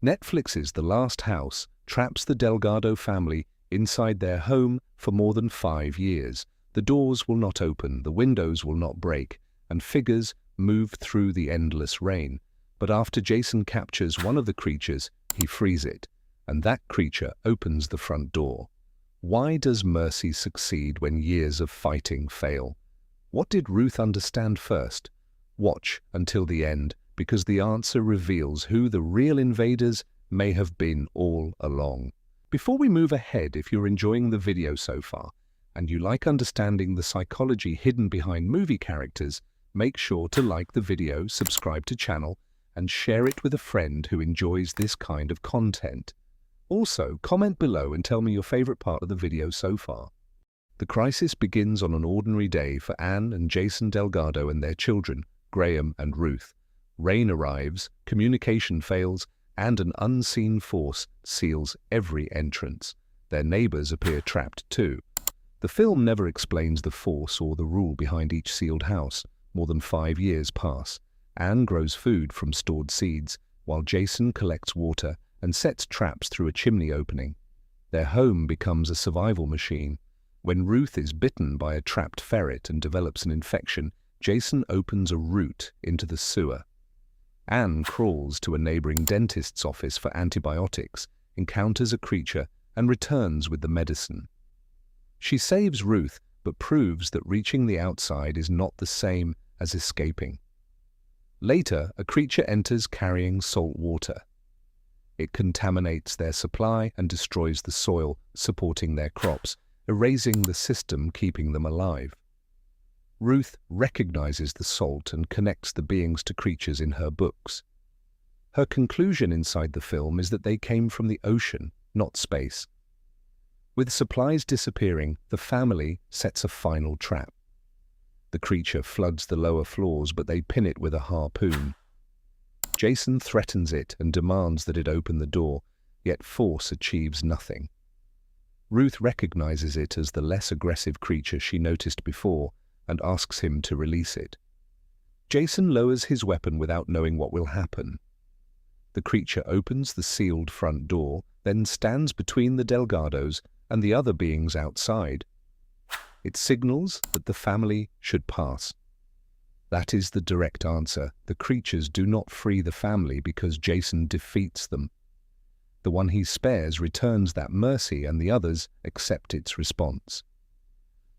Netflix's The Last House traps the Delgado family inside their home for more than 5 years. The doors will not open, the windows will not break, and figures move through the endless rain. But after Jason captures one of the creatures, he frees it, and that creature opens the front door. Why does mercy succeed when years of fighting fail? What did Ruth understand first? Watch until the end, because the answer reveals who the real invaders may have been all along. Before we move ahead, if you're enjoying the video so far, and you like understanding the psychology hidden behind movie characters, make sure to like the video, subscribe to channel, and share it with a friend who enjoys this kind of content. Also, comment below and tell me your favorite part of the video so far. The crisis begins on an ordinary day for Anne and Jason Delgado and their children, Graham and Ruth. Rain arrives, communication fails, and an unseen force seals every entrance. Their neighbors appear trapped too. The film never explains the force or the rule behind each sealed house. More than 5 years pass. Anne grows food from stored seeds, while Jason collects water and sets traps through a chimney opening. Their home becomes a survival machine. When Ruth is bitten by a trapped ferret and develops an infection, Jason opens a route into the sewer. Anne crawls to a neighboring dentist's office for antibiotics, encounters a creature, and returns with the medicine. She saves Ruth, but proves that reaching the outside is not the same as escaping. Later, a creature enters carrying salt water. It contaminates their supply and destroys the soil supporting their crops, erasing the system keeping them alive. Ruth recognizes the salt and connects the beings to creatures in her books. Her conclusion inside the film is that they came from the ocean, not space. With supplies disappearing, the family sets a final trap. The creature floods the lower floors, but they pin it with a harpoon. Jason threatens it and demands that it open the door, yet force achieves nothing. Ruth recognizes it as the less aggressive creature she noticed before and asks him to release it. Jason lowers his weapon without knowing what will happen. The creature opens the sealed front door, then stands between the Delgados and the other beings outside. It signals that the family should pass. That is the direct answer. The creatures do not free the family because Jason defeats them. The one he spares returns that mercy, and the others accept its response.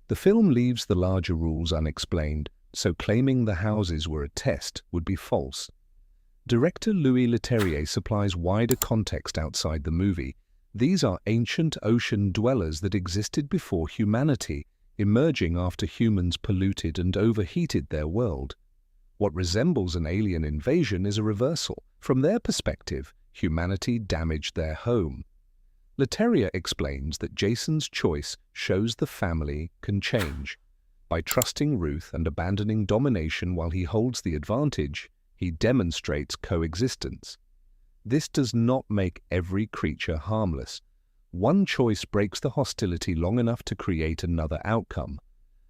The film leaves the larger rules unexplained, so claiming the houses were a test would be false. Director Louis Leterrier supplies wider context outside the movie. These are ancient ocean dwellers that existed before humanity, emerging after humans polluted and overheated their world. What resembles an alien invasion is a reversal. From their perspective, humanity damaged their home. Leterrier explains that Jason's choice shows the family can change. By trusting Ruth and abandoning domination while he holds the advantage, he demonstrates coexistence. This does not make every creature harmless. One choice breaks the hostility long enough to create another outcome.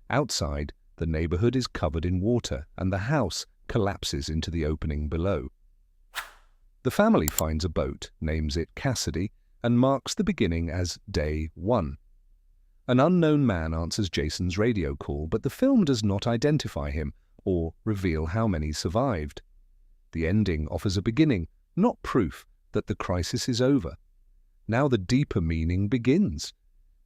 Outside, the neighborhood is covered in water, and the house collapses into the opening below. The family finds a boat, names it Cassidy, and marks the beginning as Day 1. An unknown man answers Jason's radio call, but the film does not identify him or reveal how many survived. The ending offers a beginning, not proof that the crisis is over. Now the deeper meaning begins.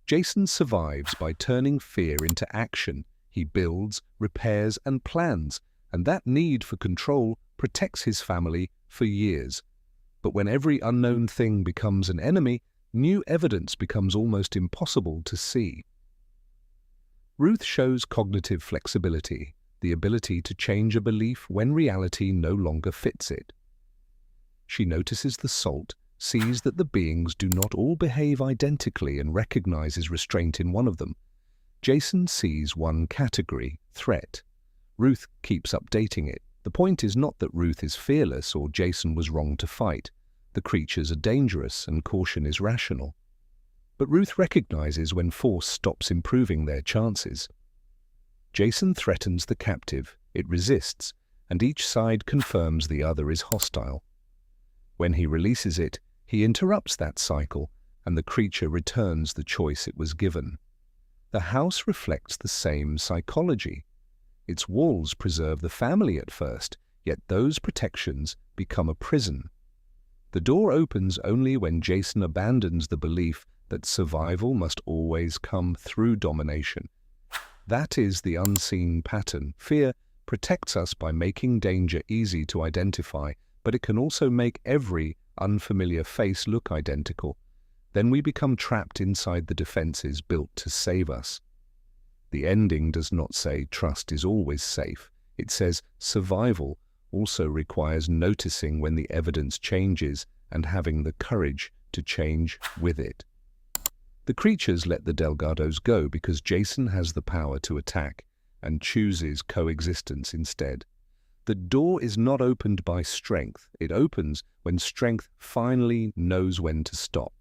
Jason survives by turning fear into action. He builds, repairs, and plans, and that need for control protects his family for years. But when every unknown thing becomes an enemy, new evidence becomes almost impossible to see. Ruth shows cognitive flexibility, the ability to change a belief when reality no longer fits it. She notices the salt, sees that the beings do not all behave identically, and recognizes restraint in one of them. Jason sees one category, threat. Ruth keeps updating it. The point is not that Ruth is fearless or Jason was wrong to fight. The creatures are dangerous and caution is rational. But Ruth recognizes when force stops improving their chances. Jason threatens the captive, it resists, and each side confirms the other is hostile. When he releases it, he interrupts that cycle, and the creature returns the choice it was given. The house reflects the same psychology. Its walls preserve the family at first, yet those protections become a prison. The door opens only when Jason abandons the belief that survival must always come through domination. That is the unseen pattern. Fear protects us by making danger easy to identify, but it can also make every unfamiliar face look identical. Then we become trapped inside the defenses built to save us. The ending does not say trust is always safe. It says survival also requires noticing when the evidence changes and having the courage to change with it. The creatures let the Delgados go because Jason has the power to attack and chooses coexistence instead. The door is not opened by strength. It opens when strength finally knows when to stop.